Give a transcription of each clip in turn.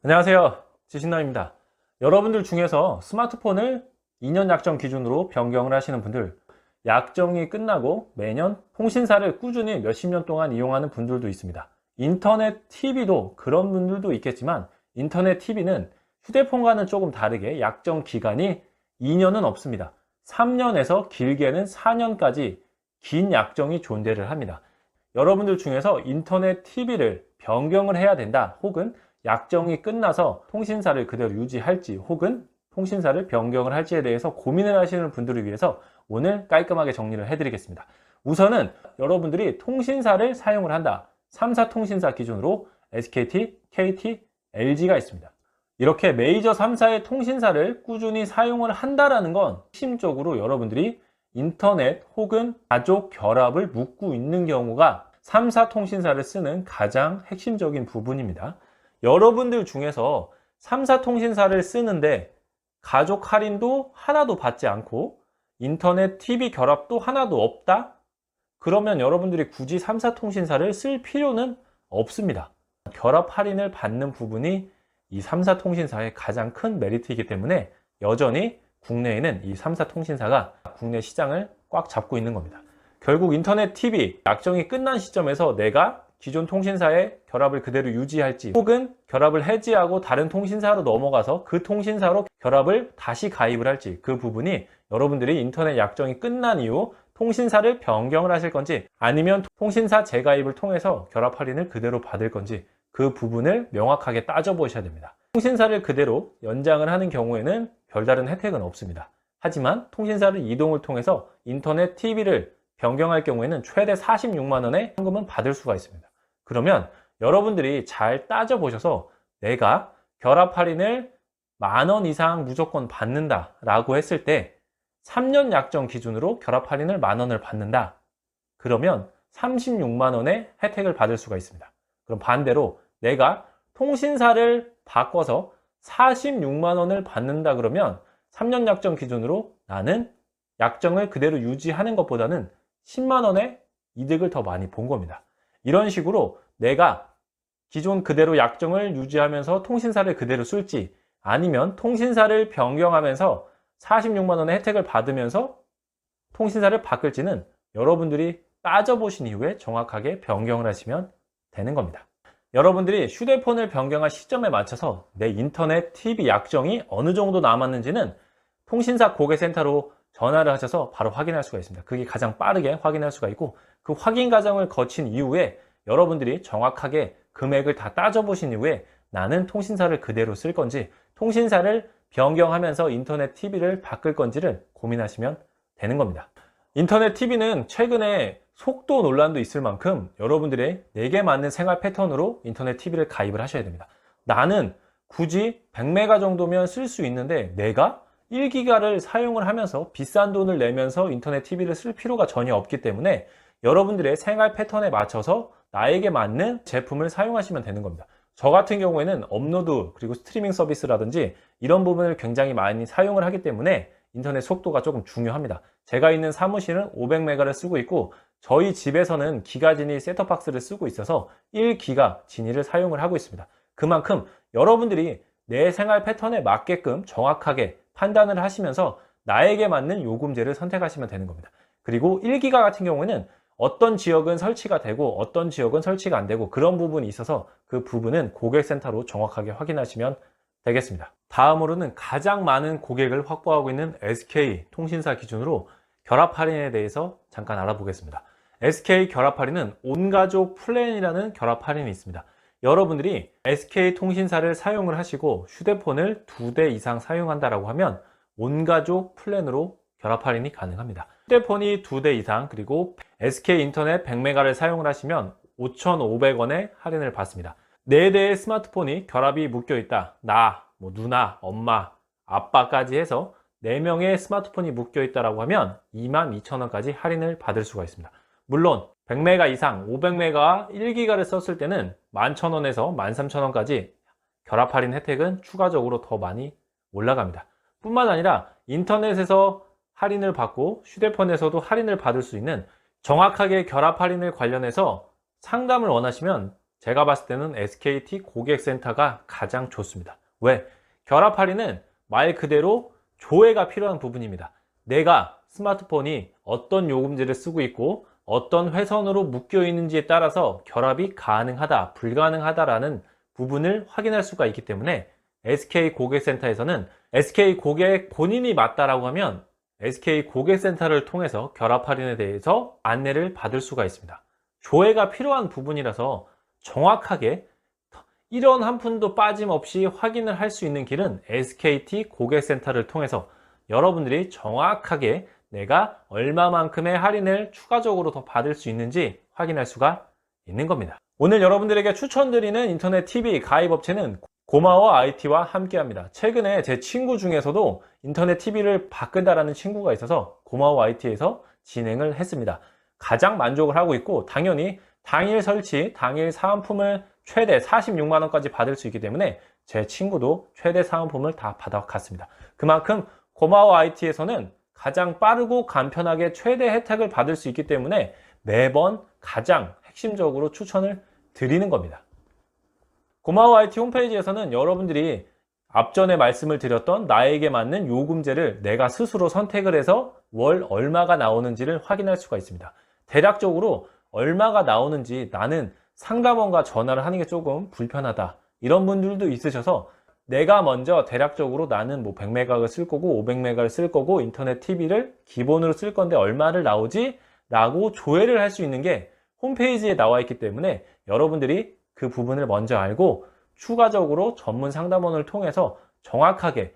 안녕하세요, 지신남입니다. 여러분들 중에서 스마트폰을 2년 약정 기준으로 변경을 하시는 분들, 약정이 끝나고 매년 통신사를 꾸준히 몇십 년 동안 이용하는 분들도 있습니다. 인터넷 TV도 그런 분들도 있겠지만, 인터넷 TV는 휴대폰과는 조금 다르게 약정 기간이 2년은 없습니다. 3년에서 길게는 4년까지 긴 약정이 존재를 합니다. 여러분들 중에서 인터넷 TV를 변경을 해야 된다, 혹은 약정이 끝나서 통신사를 그대로 유지할지 혹은 통신사를 변경을 할지에 대해서 고민을 하시는 분들을 위해서 오늘 깔끔하게 정리를 해드리겠습니다. 우선은 여러분들이 통신사를 사용을 한다. 3사 통신사 기준으로 SKT, KT, LG가 있습니다. 이렇게 메이저 3사의 통신사를 꾸준히 사용을 한다는 건 핵심적으로 여러분들이 인터넷 혹은 가족 결합을 묻고 있는 경우가 3사 통신사를 쓰는 가장 핵심적인 부분입니다. 여러분들 중에서 3사 통신사를 쓰는데 가족 할인도 하나도 받지 않고 인터넷 TV 결합도 하나도 없다? 그러면 여러분들이 굳이 3사 통신사를 쓸 필요는 없습니다. 결합 할인을 받는 부분이 이 3사 통신사의 가장 큰 메리트이기 때문에 여전히 국내에는 이 3사 통신사가 국내 시장을 꽉 잡고 있는 겁니다. 결국 인터넷 TV 약정이 끝난 시점에서 내가 기존 통신사의 결합을 그대로 유지할지 혹은 결합을 해지하고 다른 통신사로 넘어가서 그 통신사로 결합을 다시 가입을 할지, 그 부분이 여러분들이 인터넷 약정이 끝난 이후 통신사를 변경을 하실 건지 아니면 통신사 재가입을 통해서 결합 할인을 그대로 받을 건지 그 부분을 명확하게 따져보셔야 됩니다. 통신사를 그대로 연장을 하는 경우에는 별다른 혜택은 없습니다. 하지만 통신사를 이동을 통해서 인터넷 TV를 변경할 경우에는 최대 46만 원의 현금은 받을 수가 있습니다. 그러면 여러분들이 잘 따져보셔서 내가 결합 할인을 10,000원 이상 무조건 받는다 라고 했을 때 3년 약정 기준으로 결합 할인을 10,000원을 받는다. 그러면 36만 원의 혜택을 받을 수가 있습니다. 그럼 반대로 내가 통신사를 바꿔서 46만 원을 받는다 그러면 3년 약정 기준으로 나는 약정을 그대로 유지하는 것보다는 10만 원의 이득을 더 많이 본 겁니다. 이런 식으로 내가 기존 그대로 약정을 유지하면서 통신사를 그대로 쓸지 아니면 통신사를 변경하면서 46만 원의 혜택을 받으면서 통신사를 바꿀지는 여러분들이 따져보신 이후에 정확하게 변경을 하시면 되는 겁니다. 여러분들이 휴대폰을 변경할 시점에 맞춰서 내 인터넷 TV 약정이 어느 정도 남았는지는 통신사 고객센터로 전화를 하셔서 바로 확인할 수가 있습니다. 그게 가장 빠르게 확인할 수가 있고, 그 확인 과정을 거친 이후에 여러분들이 정확하게 금액을 다 따져보신 이후에 나는 통신사를 그대로 쓸 건지 통신사를 변경하면서 인터넷 TV를 바꿀 건지를 고민하시면 되는 겁니다. 인터넷 TV는 최근에 속도 논란도 있을 만큼 여러분들의 내게 맞는 생활 패턴으로 인터넷 TV를 가입을 하셔야 됩니다. 나는 굳이 100메가 정도면 쓸 수 있는데 내가 1기가를 사용을 하면서 비싼 돈을 내면서 인터넷 TV를 쓸 필요가 전혀 없기 때문에 여러분들의 생활 패턴에 맞춰서 나에게 맞는 제품을 사용하시면 되는 겁니다. 저 같은 경우에는 업로드 그리고 스트리밍 서비스라든지 이런 부분을 굉장히 많이 사용을 하기 때문에 인터넷 속도가 조금 중요합니다. 제가 있는 사무실은 500메가를 쓰고 있고 저희 집에서는 기가 지니 셋톱박스를 쓰고 있어서 1기가 지니를 사용을 하고 있습니다. 그만큼 여러분들이 내 생활 패턴에 맞게끔 정확하게 판단을 하시면서 나에게 맞는 요금제를 선택하시면 되는 겁니다. 그리고 1기가 같은 경우에는 어떤 지역은 설치가 되고 어떤 지역은 설치가 안 되고 그런 부분이 있어서 그 부분은 고객센터로 정확하게 확인하시면 되겠습니다. 다음으로는 가장 많은 고객을 확보하고 있는 SK 통신사 기준으로 결합 할인에 대해서 잠깐 알아보겠습니다. SK 결합 할인은 온가족 플랜이라는 결합 할인이 있습니다. 여러분들이 SK 통신사를 사용을 하시고 휴대폰을 2대 이상 사용한다라고 하면 온가족 플랜으로 결합 할인이 가능합니다. 휴대폰이 2대 이상 그리고 SK 인터넷 100메가를 사용을 하시면 5,500원의 할인을 받습니다. 4대의 스마트폰이 결합이 묶여 있다. 나, 누나, 엄마, 아빠까지 해서 4명의 스마트폰이 묶여 있다라고 하면 22,000원까지 할인을 받을 수가 있습니다. 물론 100메가 이상 500메가 1기가를 썼을 때는 11,000원에서 13,000원까지 결합 할인 혜택은 추가적으로 더 많이 올라갑니다. 뿐만 아니라 인터넷에서 할인을 받고 휴대폰에서도 할인을 받을 수 있는 정확하게 결합 할인을 관련해서 상담을 원하시면 제가 봤을 때는 SKT 고객센터가 가장 좋습니다. 왜? 결합 할인은 말 그대로 조회가 필요한 부분입니다. 내가 스마트폰이 어떤 요금제를 쓰고 있고 어떤 회선으로 묶여 있는지에 따라서 결합이 가능하다, 불가능하다라는 부분을 확인할 수가 있기 때문에 SK 고객센터에서는 SK 고객 본인이 맞다라고 하면 SK 고객센터를 통해서 결합 할인에 대해서 안내를 받을 수가 있습니다. 조회가 필요한 부분이라서 정확하게 이런 한 푼도 빠짐없이 확인을 할 수 있는 길은 SKT 고객센터를 통해서 여러분들이 정확하게 내가 얼마만큼의 할인을 추가적으로 더 받을 수 있는지 확인할 수가 있는 겁니다. 오늘 여러분들에게 추천드리는 인터넷 TV 가입업체는 고마워 IT와 함께 합니다. 최근에 제 친구 중에서도 인터넷 TV를 바꾼다라는 친구가 있어서 고마워 IT에서 진행을 했습니다. 가장 만족을 하고 있고 당연히 당일 설치, 당일 사은품을 최대 46만 원까지 받을 수 있기 때문에 제 친구도 최대 사은품을 다 받아갔습니다. 그만큼 고마워 IT에서는 가장 빠르고 간편하게 최대 혜택을 받을 수 있기 때문에 매번 가장 핵심적으로 추천을 드리는 겁니다. 고마워 IT 홈페이지에서는 여러분들이 앞전에 말씀을 드렸던 나에게 맞는 요금제를 내가 스스로 선택을 해서 월 얼마가 나오는지를 확인할 수가 있습니다. 대략적으로 얼마가 나오는지 나는 상담원과 전화를 하는 게 조금 불편하다, 이런 분들도 있으셔서 내가 먼저 대략적으로 나는 뭐 100메가를 쓸 거고 500메가를 쓸 거고 인터넷 TV를 기본으로 쓸 건데 얼마를 나오지? 라고 조회를 할 수 있는 게 홈페이지에 나와 있기 때문에 여러분들이 그 부분을 먼저 알고 추가적으로 전문 상담원을 통해서 정확하게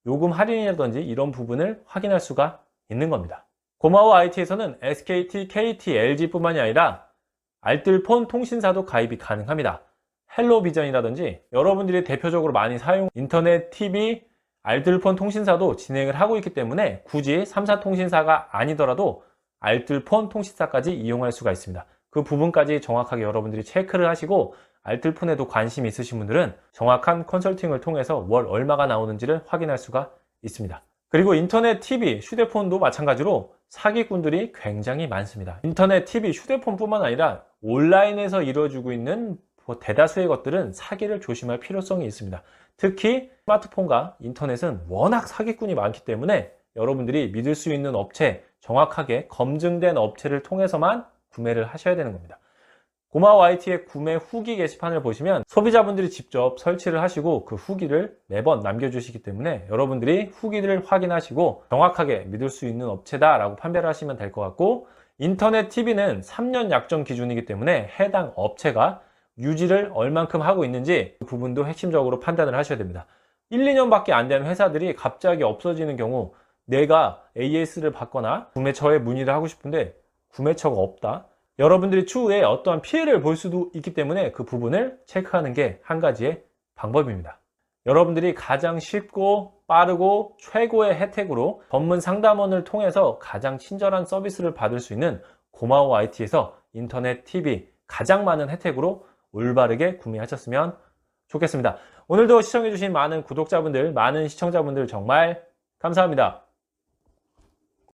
요금 할인이라든지 이런 부분을 확인할 수가 있는 겁니다. 고마워 IT에서는 SKT, KT, LG뿐만이 아니라 알뜰폰 통신사도 가입이 가능합니다. 헬로비전이라든지 여러분들이 대표적으로 많이 사용 인터넷 TV, 알뜰폰 통신사도 진행을 하고 있기 때문에 굳이 3사 통신사가 아니더라도 알뜰폰 통신사까지 이용할 수가 있습니다. 그 부분까지 정확하게 여러분들이 체크를 하시고 알뜰폰에도 관심이 있으신 분들은 정확한 컨설팅을 통해서 월 얼마가 나오는지를 확인할 수가 있습니다. 그리고 인터넷 TV, 휴대폰도 마찬가지로 사기꾼들이 굉장히 많습니다. 인터넷 TV, 휴대폰뿐만 아니라 온라인에서 이루어지고 있는 대다수의 것들은 사기를 조심할 필요성이 있습니다. 특히 스마트폰과 인터넷은 워낙 사기꾼이 많기 때문에 여러분들이 믿을 수 있는 업체, 정확하게 검증된 업체를 통해서만 구매를 하셔야 되는 겁니다. 고마워 IT의 구매 후기 게시판을 보시면 소비자분들이 직접 설치를 하시고 그 후기를 매번 남겨주시기 때문에 여러분들이 후기를 확인하시고 정확하게 믿을 수 있는 업체다 라고 판별을 하시면 될 것 같고, 인터넷 TV는 3년 약정 기준이기 때문에 해당 업체가 유지를 얼만큼 하고 있는지 그 부분도 핵심적으로 판단을 하셔야 됩니다. 1, 2년밖에 안 되는 회사들이 갑자기 없어지는 경우 내가 AS를 받거나 구매처에 문의를 하고 싶은데 구매처가 없다, 여러분들이 추후에 어떠한 피해를 볼 수도 있기 때문에 그 부분을 체크하는 게 한 가지의 방법입니다. 여러분들이 가장 쉽고 빠르고 최고의 혜택으로 전문 상담원을 통해서 가장 친절한 서비스를 받을 수 있는 고마워 IT에서 인터넷 TV 가장 많은 혜택으로 올바르게 구매하셨으면 좋겠습니다. 오늘도 시청해주신 많은 구독자분들, 많은 시청자분들 정말 감사합니다.